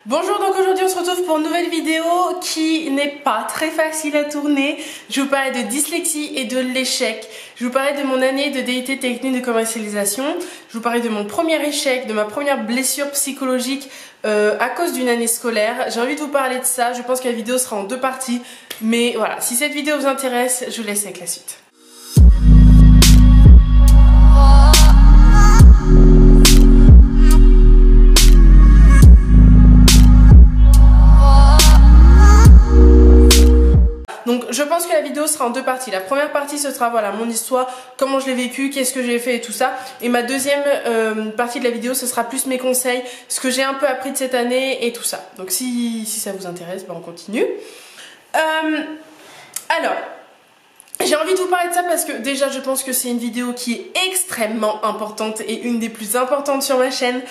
Bonjour, donc aujourd'hui on se retrouve pour une nouvelle vidéo qui n'est pas très facile à tourner. Je vous parlais de dyslexie et de l'échec. Je vous parlais de mon année de DUT technique de commercialisation. Je vous parlais de mon premier échec, de ma première blessure psychologique à cause d'une année scolaire. J'ai envie de vous parler de ça. Je pense que la vidéo sera en deux parties. Mais voilà, si cette vidéo vous intéresse, je vous laisse avec la suite. Donc je pense que la vidéo sera en deux parties. La première partie ce sera voilà mon histoire, comment je l'ai vécu, qu'est-ce que j'ai fait et tout ça. Et ma deuxième partie de la vidéo ce sera plus mes conseils, ce que j'ai un peu appris de cette année et tout ça. Donc si ça vous intéresse, ben on continue. Alors, j'ai envie de vous parler de ça parce que déjà je pense que c'est une vidéo qui est extrêmement importante et une des plus importantes sur ma chaîne.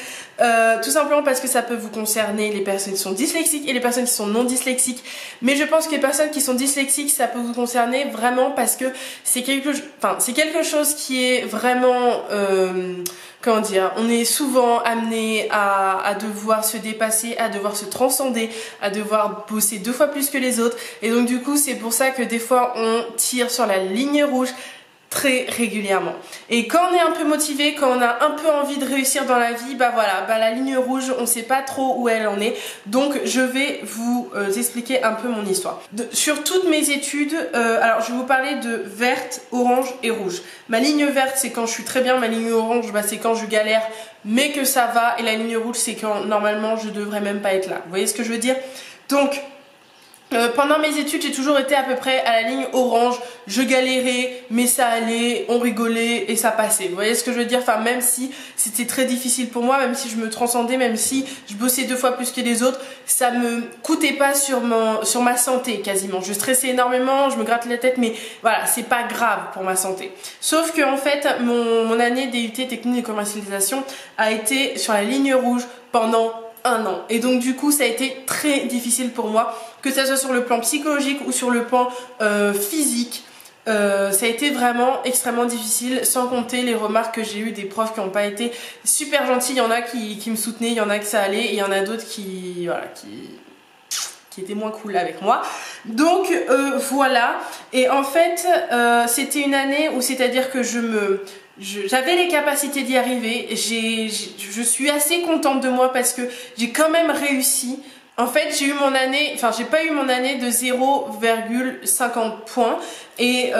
Tout simplement parce que ça peut vous concerner les personnes qui sont dyslexiques et les personnes qui sont non dyslexiques. Mais je pense que les personnes qui sont dyslexiques, ça peut vous concerner vraiment parce que c'est quelque chose qui est vraiment... comment dire, on est souvent amené à devoir se dépasser, à devoir se transcender, à devoir bosser 2 fois plus que les autres. Et donc du coup c'est pour ça que des fois on tire sur la ligne rouge très régulièrement. Et quand on est un peu motivé, quand on a un peu envie de réussir dans la vie, bah voilà, bah la ligne rouge, on sait pas trop où elle en est. Donc je vais vous expliquer un peu mon histoire. Sur toutes mes études, alors je vais vous parler de verte, orange et rouge. Ma ligne verte c'est quand je suis très bien, ma ligne orange bah, c'est quand je galère mais que ça va, et la ligne rouge c'est quand normalement je devrais même pas être là. Vous voyez ce que je veux dire? Donc pendant mes études, j'ai toujours été à peu près à la ligne orange. Je galérais, mais ça allait, on rigolait et ça passait. Vous voyez ce que je veux dire? Enfin, même si c'était très difficile pour moi, même si je me transcendais, même si je bossais 2 fois plus que les autres, ça me coûtait pas sur ma santé quasiment. Je stressais énormément, je me grattais la tête, mais voilà, c'est pas grave pour ma santé. Sauf que en fait, mon année DUT technique de commercialisation a été sur la ligne rouge pendant 1 an. Et donc du coup ça a été très difficile pour moi, que ça soit sur le plan psychologique ou sur le plan physique. Ça a été vraiment extrêmement difficile, sans compter les remarques que j'ai eues des profs qui n'ont pas été super gentils. Il y en a qui me soutenaient, il y en a que ça allait, et il y en a d'autres qui étaient moins cool avec moi. Donc voilà. Et en fait c'était une année où, c'est-à-dire que j'avais les capacités d'y arriver. Je suis assez contente de moi parce que j'ai quand même réussi. En fait, j'ai eu mon année, enfin j'ai pas eu mon année de 0,50 points et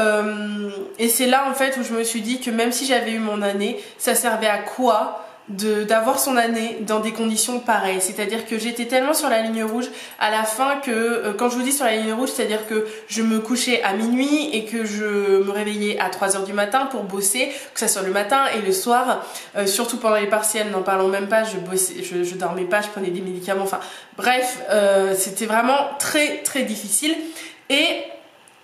c'est là en fait où je me suis dit que même si j'avais eu mon année, ça servait à quoi d'avoir son année dans des conditions pareilles. C'est-à-dire que j'étais tellement sur la ligne rouge à la fin que, quand je vous dis sur la ligne rouge, c'est-à-dire que je me couchais à minuit et que je me réveillais à 3 h du matin pour bosser, que ça soit le matin et le soir, surtout pendant les partiels, n'en parlons même pas, je bossais, je dormais pas, je prenais des médicaments, enfin bref, c'était vraiment très très difficile. Et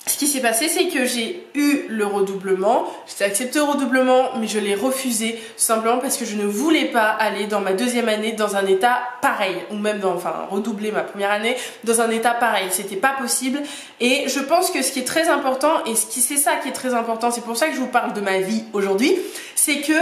ce qui s'est passé, c'est que j'ai eu le redoublement, j'étais acceptée au redoublement, mais je l'ai refusé tout simplement parce que je ne voulais pas aller dans ma 2e année dans un état pareil, ou même redoubler ma première année dans un état pareil, c'était pas possible. Et je pense que ce qui est très important, et c'est ça qui est très important, c'est pour ça que je vous parle de ma vie aujourd'hui, c'est que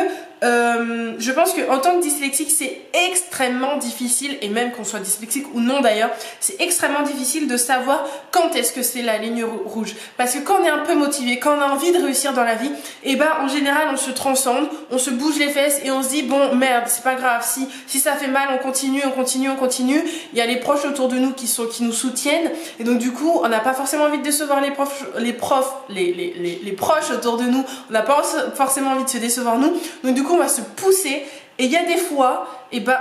je pense qu'en tant que dyslexique c'est extrêmement difficile, et même qu'on soit dyslexique ou non d'ailleurs, c'est extrêmement difficile de savoir quand est-ce que c'est la ligne rouge. Parce que quand on est un peu motivé, quand on a envie de réussir dans la vie, et ben en général on se transcende, on se bouge les fesses et on se dit bon merde c'est pas grave, si ça fait mal on continue. Il y a les proches autour de nous qui nous soutiennent, et donc du coup on n'a pas forcément envie de décevoir les proches autour de nous, on n'a pas forcément envie de se décevoir nous, donc du coup on va se pousser. Et il y a des fois,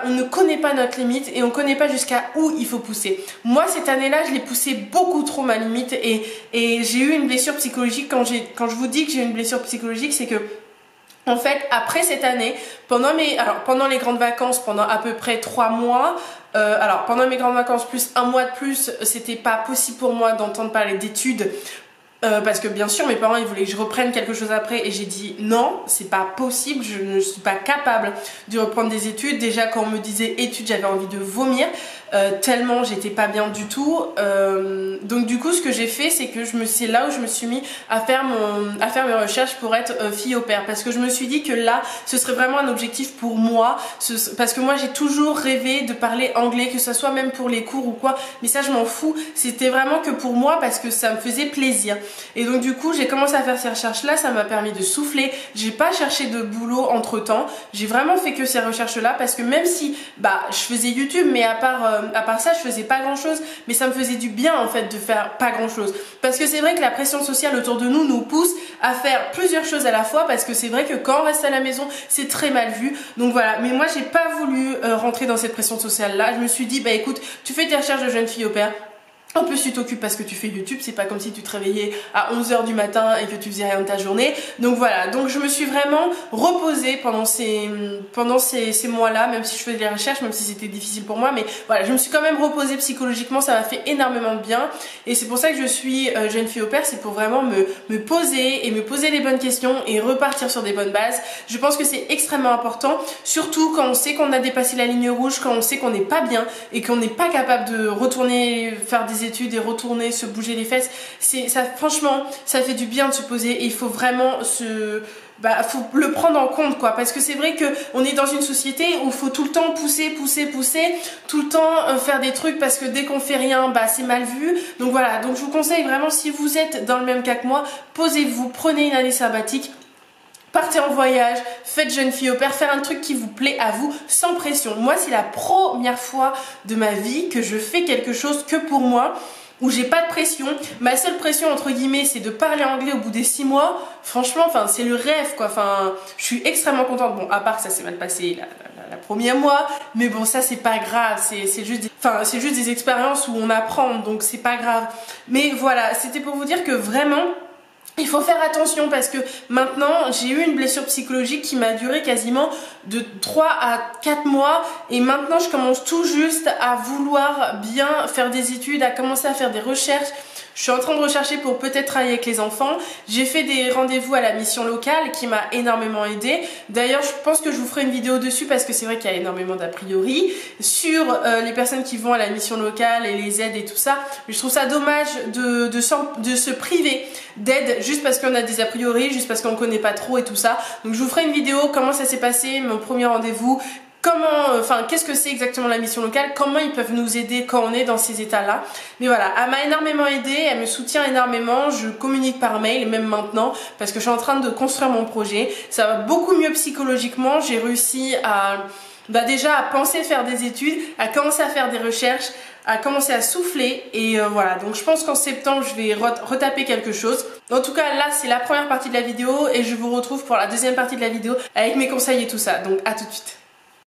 on ne connaît pas notre limite et on ne connaît pas jusqu'à où il faut pousser. Moi cette année-là, je l'ai poussé beaucoup trop ma limite, et j'ai eu une blessure psychologique. Quand je vous dis que j'ai eu une blessure psychologique, c'est que en fait après cette année, pendant les grandes vacances, pendant à peu près 3 mois, pendant mes grandes vacances plus 1 mois de plus, c'était pas possible pour moi d'entendre parler d'études. Parce que bien sûr mes parents ils voulaient que je reprenne quelque chose après, et j'ai dit non, c'est pas possible, je ne suis pas capable de reprendre des études. Déjà quand on me disait études j'avais envie de vomir, tellement j'étais pas bien du tout. Donc du coup ce que j'ai fait, c'est que c'est là où je me suis mis à faire mes recherches pour être fille au pair, parce que je me suis dit que là ce serait vraiment un objectif pour moi, parce que moi j'ai toujours rêvé de parler anglais, que ce soit même pour les cours ou quoi, mais ça je m'en fous, c'était vraiment que pour moi parce que ça me faisait plaisir. Et donc du coup j'ai commencé à faire ces recherches là, ça m'a permis de souffler, j'ai pas cherché de boulot entre temps, j'ai vraiment fait que ces recherches là, parce que même si je faisais YouTube, mais à part ça je faisais pas grand chose, mais ça me faisait du bien en fait de faire pas grand chose, parce que c'est vrai que la pression sociale autour de nous pousse à faire plusieurs choses à la fois, parce que c'est vrai que quand on reste à la maison c'est très mal vu. Donc voilà, mais moi j'ai pas voulu rentrer dans cette pression sociale là, je me suis dit écoute, tu fais tes recherches de jeune fille au pair. En plus tu t'occupes parce que tu fais YouTube, c'est pas comme si tu te réveillais à 11 h du matin et que tu faisais rien de ta journée. Donc voilà, donc je me suis vraiment reposée pendant ces mois-là, même si je faisais des recherches, même si c'était difficile pour moi, mais voilà, je me suis quand même reposée psychologiquement, ça m'a fait énormément de bien. Et c'est pour ça que je suis jeune fille au pair, c'est pour vraiment me poser et me poser les bonnes questions et repartir sur des bonnes bases. Je pense que c'est extrêmement important, surtout quand on sait qu'on a dépassé la ligne rouge, quand on sait qu'on n'est pas bien et qu'on n'est pas capable de retourner faire des études et retourner se bouger les fesses. Ça, franchement ça fait du bien de se poser, et il faut vraiment faut le prendre en compte quoi, parce que c'est vrai que on est dans une société où il faut tout le temps pousser, tout le temps faire des trucs, parce que dès qu'on fait rien c'est mal vu. Donc voilà, donc je vous conseille vraiment, si vous êtes dans le même cas que moi, posez-vous, prenez une année sabbatique, partez en voyage, faites jeune fille au pair, faire un truc qui vous plaît à vous, sans pression. Moi c'est la première fois de ma vie que je fais quelque chose que pour moi, où j'ai pas de pression. Ma seule pression entre guillemets c'est de parler anglais au bout des 6 mois. Franchement c'est le rêve quoi, je suis extrêmement contente. Bon, à part que ça s'est mal passé la première mois, mais bon ça c'est pas grave, c'est juste des expériences où on apprend, donc c'est pas grave. Mais voilà, c'était pour vous dire que vraiment il faut faire attention, parce que maintenant j'ai eu une blessure psychologique qui m'a duré quasiment de 3 à 4 mois, et maintenant je commence tout juste à vouloir bien faire des études, à commencer à faire des recherches. Je suis en train de rechercher pour peut-être travailler avec les enfants. J'ai fait des rendez-vous à la mission locale qui m'a énormément aidée. D'ailleurs, je pense que je vous ferai une vidéo dessus, parce que c'est vrai qu'il y a énormément d'a priori sur les personnes qui vont à la mission locale et les aides et tout ça. Mais je trouve ça dommage de se priver d'aide juste parce qu'on a des a priori, juste parce qu'on ne connaît pas trop et tout ça. Donc je vous ferai une vidéo, comment ça s'est passé, mon premier rendez-vous, qu'est-ce que c'est exactement la mission locale, comment ils peuvent nous aider quand on est dans ces états-là. Mais voilà, elle m'a énormément aidée, elle me soutient énormément, je communique par mail, même maintenant, parce que je suis en train de construire mon projet. Ça va beaucoup mieux psychologiquement, j'ai réussi à déjà à penser faire des études, à commencer à faire des recherches, à commencer à souffler, et voilà, donc je pense qu'en septembre je vais retaper quelque chose. En tout cas là c'est la première partie de la vidéo, et je vous retrouve pour la deuxième partie de la vidéo avec mes conseils et tout ça, donc à tout de suite.